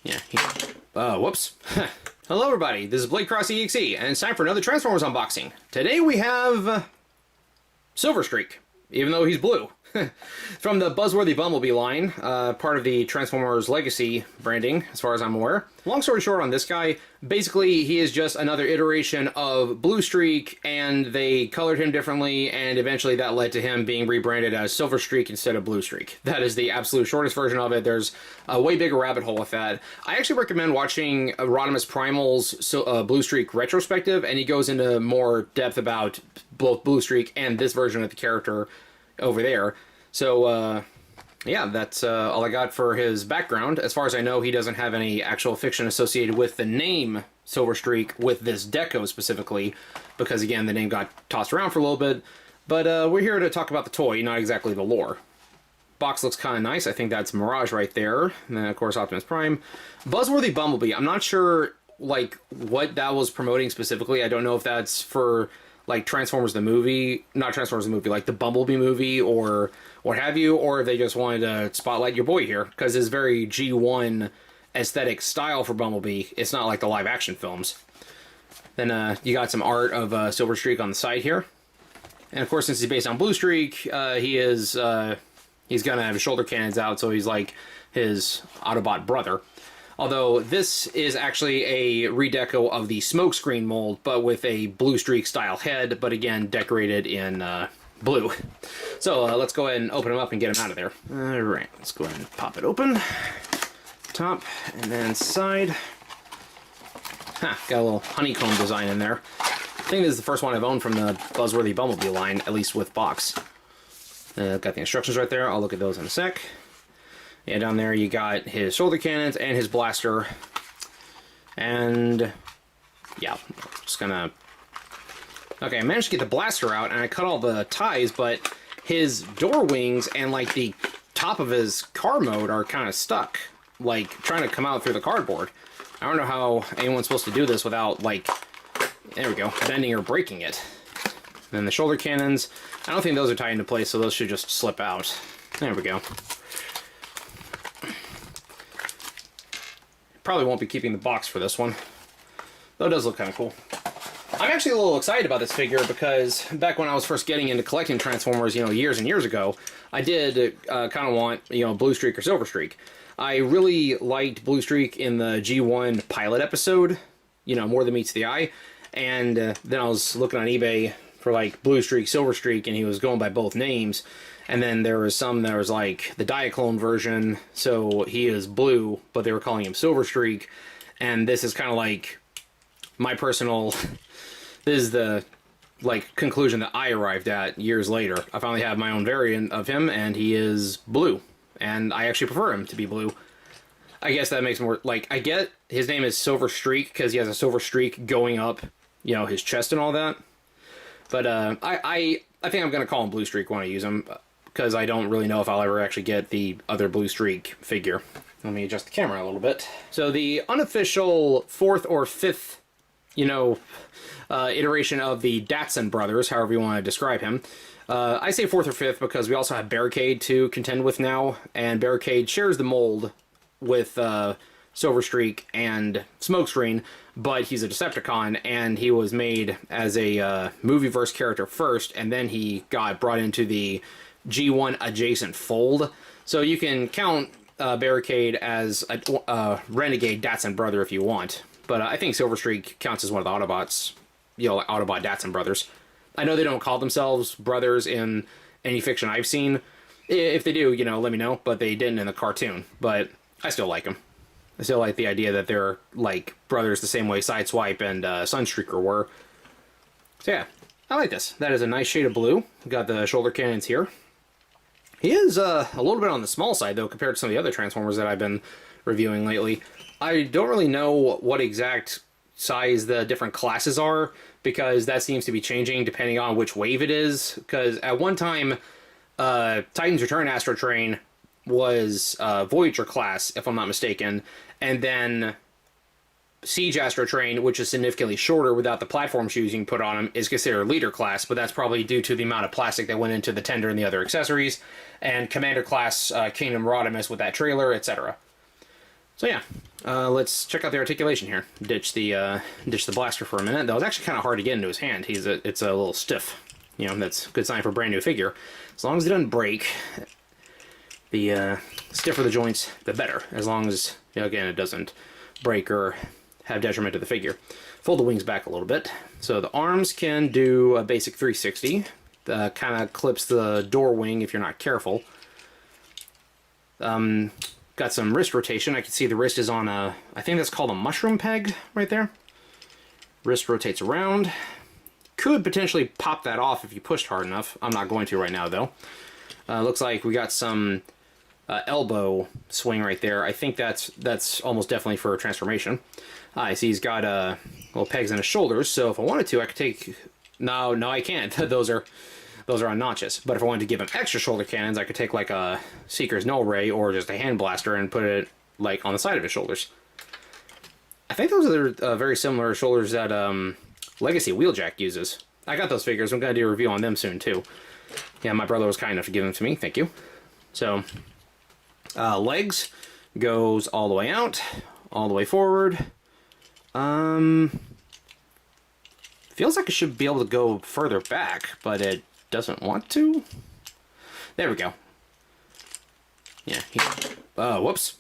Yeah. Whoops. Hello, everybody. This is Blade Cross EXE, and it's time for another Transformers unboxing. Today we have Silverstreak, even though he's blue. From the Buzzworthy Bumblebee line, part of the Transformers Legacy branding, as far as I'm aware. Long story short on this guy, basically he is just another iteration of Bluestreak, and they colored him differently, and eventually that led to him being rebranded as Silverstreak instead of Bluestreak. That is the absolute shortest version of it. There's a way bigger rabbit hole with that. I actually recommend watching Rodimus Primal's Bluestreak retrospective, and he goes into more depth about both Bluestreak and this version of the character over there. So, yeah, that's all I got for his background. As far as I know, he doesn't have any actual fiction associated with the name Silverstreak with this deco specifically, because, again, the name got tossed around for a little bit. But we're here to talk about the toy, not exactly the lore. Box looks kind of nice. I think that's Mirage right there. And then, of course, Optimus Prime. Buzzworthy Bumblebee. I'm not sure, like, what that was promoting specifically. I don't know if that's for, like, Transformers the movie, not Transformers the movie, like the Bumblebee movie or what have you, or if they just wanted to spotlight your boy here, because his very G1 aesthetic style for Bumblebee, it's not like the live action films. Then you got some art of Silverstreak on the side here. And of course, since he's based on Bluestreak, he's gonna have his shoulder cannons out, so he's like his Autobot brother. Although this is actually a redeco of the smokescreen mold, but with a Bluestreak style head, but again, decorated in blue. So let's go ahead and open him up and get him out of there. Alright, let's go ahead and pop it open. Top, and then side. Got a little honeycomb design in there. I think this is the first one I've owned from the Buzzworthy Bumblebee line, at least with box. Got the instructions right there. I'll look at those in a sec. Yeah, down there you got his shoulder cannons and his blaster. And yeah, just gonna... Okay, I managed to get the blaster out and I cut all the ties, but his door wings and like the top of his car mode are kind of stuck, like trying to come out through the cardboard. I don't know how anyone's supposed to do this without, like, there we go, bending or breaking it. And then the shoulder cannons, I don't think those are tied into place, so those should just slip out. There we go. Probably won't be keeping the box for this one, though it does look kind of cool. I'm actually a little excited about this figure because back when I was first getting into collecting Transformers, you know, years and years ago, I did kind of want, you know, Bluestreak or Silverstreak. I really liked Bluestreak in the G1 pilot episode, you know, more than meets the eye, and then I was looking on eBay for like Bluestreak, Silverstreak, and he was going by both names. And then there was some that was like the Diaclone version, so he is blue, but they were calling him Silverstreak. And this is kind of like my personal, this is the like conclusion that I arrived at years later. I finally have my own variant of him, and he is blue. And I actually prefer him to be blue. I guess that makes more, like, I get his name is Silverstreak because he has a silver streak going up, you know, his chest and all that. But I think I'm going to call him Bluestreak when I use him, because I don't really know if I'll ever actually get the other Bluestreak figure. Let me adjust the camera a little bit. So the unofficial 4th or 5th, you know, iteration of the Datsun brothers, however you want to describe him. I say 4th or 5th because we also have Barricade to contend with now, and Barricade shares the mold with Silverstreak and Smokescreen, but he's a Decepticon, and he was made as a movieverse character first, and then he got brought into the G1 adjacent fold. So you can count Barricade as a renegade Datsun brother if you want. But I think Silverstreak counts as one of the Autobots, you know, like Autobot Datsun brothers. I know they don't call themselves brothers in any fiction I've seen. If they do, you know, let me know. But they didn't in the cartoon. But I still like them. I still like the idea that they're like brothers the same way Sideswipe and Sunstreaker were. So yeah, I like this. That is a nice shade of blue. Got the shoulder cannons here. He is a little bit on the small side, though, compared to some of the other Transformers that I've been reviewing lately. I don't really know what exact size the different classes are, because that seems to be changing depending on which wave it is. Because at one time, Titan's Return Astro Train was Voyager class, if I'm not mistaken, and then Siege Astro Train, which is significantly shorter without the platform shoes you can put on them, is considered leader class, but that's probably due to the amount of plastic that went into the tender and the other accessories, and Commander class Kingdom Rodimus with that trailer, etc. So yeah, let's check out the articulation here. Ditch the blaster for a minute. That was actually kind of hard to get into his hand. It's a little stiff. You know, that's a good sign for a brand new figure. As long as it doesn't break, the stiffer the joints, the better. As long as, you know, again, it doesn't break or have detriment to the figure. Fold the wings back a little bit. So the arms can do a basic 360. Kind of clips the door wing if you're not careful. Got some wrist rotation. I can see the wrist is on a, I think that's called a mushroom peg right there. Wrist rotates around. Could potentially pop that off if you pushed hard enough. I'm not going to right now though. Looks like we got some elbow swing right there. I think that's almost definitely for a transformation. I see he's got little pegs in his shoulders, so if I wanted to, I could take... No, I can't. Those are on notches. But if I wanted to give him extra shoulder cannons, I could take like a Seeker's Null Ray or just a hand blaster and put it like on the side of his shoulders. I think those are very similar shoulders that Legacy Wheeljack uses. I got those figures. I'm going to do a review on them soon too. Yeah, my brother was kind enough to give them to me. Thank you. So, legs goes all the way out, all the way forward. Feels like it should be able to go further back, but it doesn't want to. There we go. Yeah. Whoops.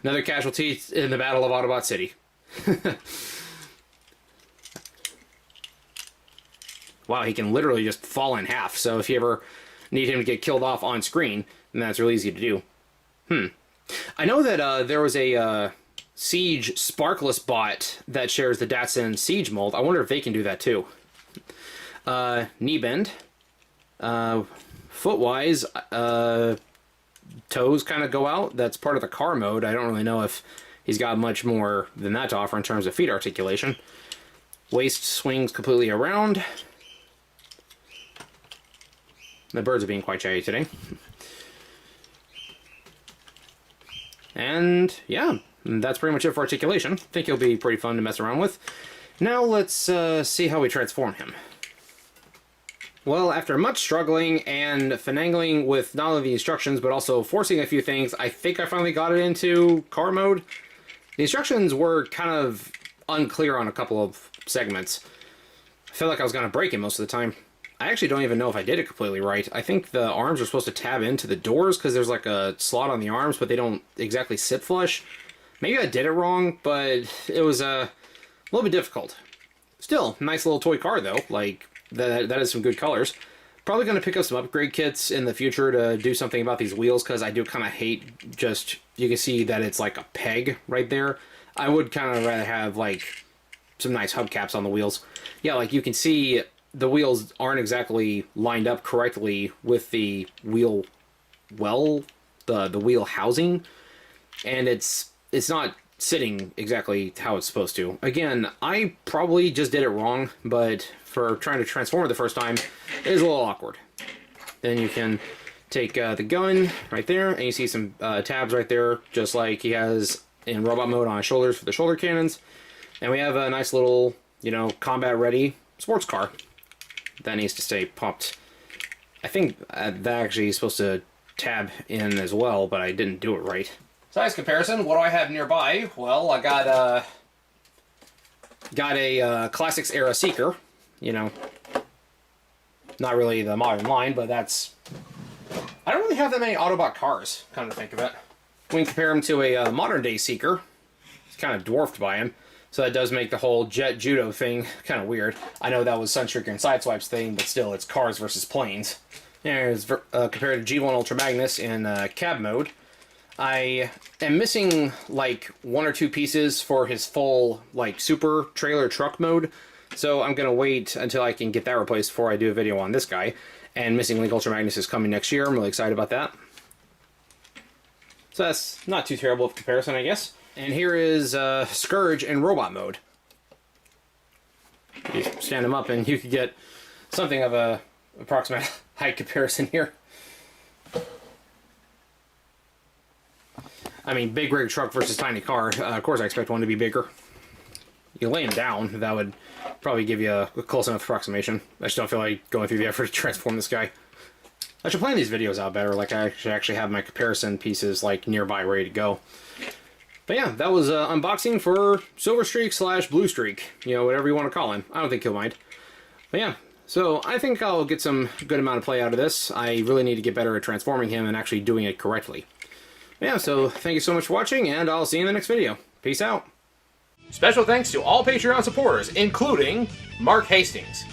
Another casualty in the Battle of Autobot City. Wow, he can literally just fall in half. So if you ever need him to get killed off on screen, then that's really easy to do. I know that there was a Siege Sparkless bot that shares the Datsun Siege mold. I wonder if they can do that too. Knee bend. Foot-wise, toes kind of go out. That's part of the car mode. I don't really know if he's got much more than that to offer in terms of feet articulation. Waist swings completely around. The birds are being quite chatty today. And yeah, that's pretty much it for articulation. I think he'll be pretty fun to mess around with. Now let's see how we transform him. Well, after much struggling and finagling with not only the instructions, but also forcing a few things, I think I finally got it into car mode. The instructions were kind of unclear on a couple of segments. I felt like I was going to break it most of the time. I actually don't even know if I did it completely right. I think the arms are supposed to tab into the doors because there's like a slot on the arms, but they don't exactly sit flush. Maybe I did it wrong, but it was a little bit difficult. Still, nice little toy car though. Like, that is some good colors. Probably going to pick up some upgrade kits in the future to do something about these wheels, because I do kind of hate just... You can see that it's like a peg right there. I would kind of rather have like some nice hubcaps on the wheels. Yeah, like you can see the wheels aren't exactly lined up correctly with the wheel well, the wheel housing, and it's not sitting exactly how it's supposed to. Again, I probably just did it wrong, but for trying to transform it the first time, it is a little awkward. Then you can take the gun right there, and you see some tabs right there, just like he has in robot mode on his shoulders for the shoulder cannons. And we have a nice little, you know, combat-ready sports car that needs to stay popped. I think that actually is supposed to tab in as well, but I didn't do it right. Size comparison, what do I have nearby? Well, I got a Classics era Seeker, you know, not really the modern line, but that's... I don't really have that many Autobot cars, come to think of it. We can compare him to a modern day Seeker. It's kind of dwarfed by him, so that does make the whole jet judo thing kind of weird. I know that was Sunstreaker and Sideswipe's thing, but still, it's cars versus planes. There's compared to G1 Ultra Magnus in cab mode. I am missing like one or two pieces for his full like super trailer truck mode, so I'm gonna wait until I can get that replaced before I do a video on this guy. And Missing Link Ultra Magnus is coming next year. I'm really excited about that. So that's not too terrible of a comparison, I guess. And here is Scourge in robot mode. You stand him up and you could get something of a approximate height comparison here. I mean, big rig truck versus tiny car. Of course I expect one to be bigger. You lay him down, that would probably give you a close enough approximation. I just don't feel like going through the effort to transform this guy. I should plan these videos out better, like I should actually have my comparison pieces like nearby ready to go. But yeah, that was unboxing for Silverstreak slash Bluestreak. You know, whatever you want to call him. I don't think he'll mind. But yeah, so I think I'll get some good amount of play out of this. I really need to get better at transforming him and actually doing it correctly. But yeah, so thank you so much for watching, and I'll see you in the next video. Peace out. Special thanks to all Patreon supporters, including Mark Hastings,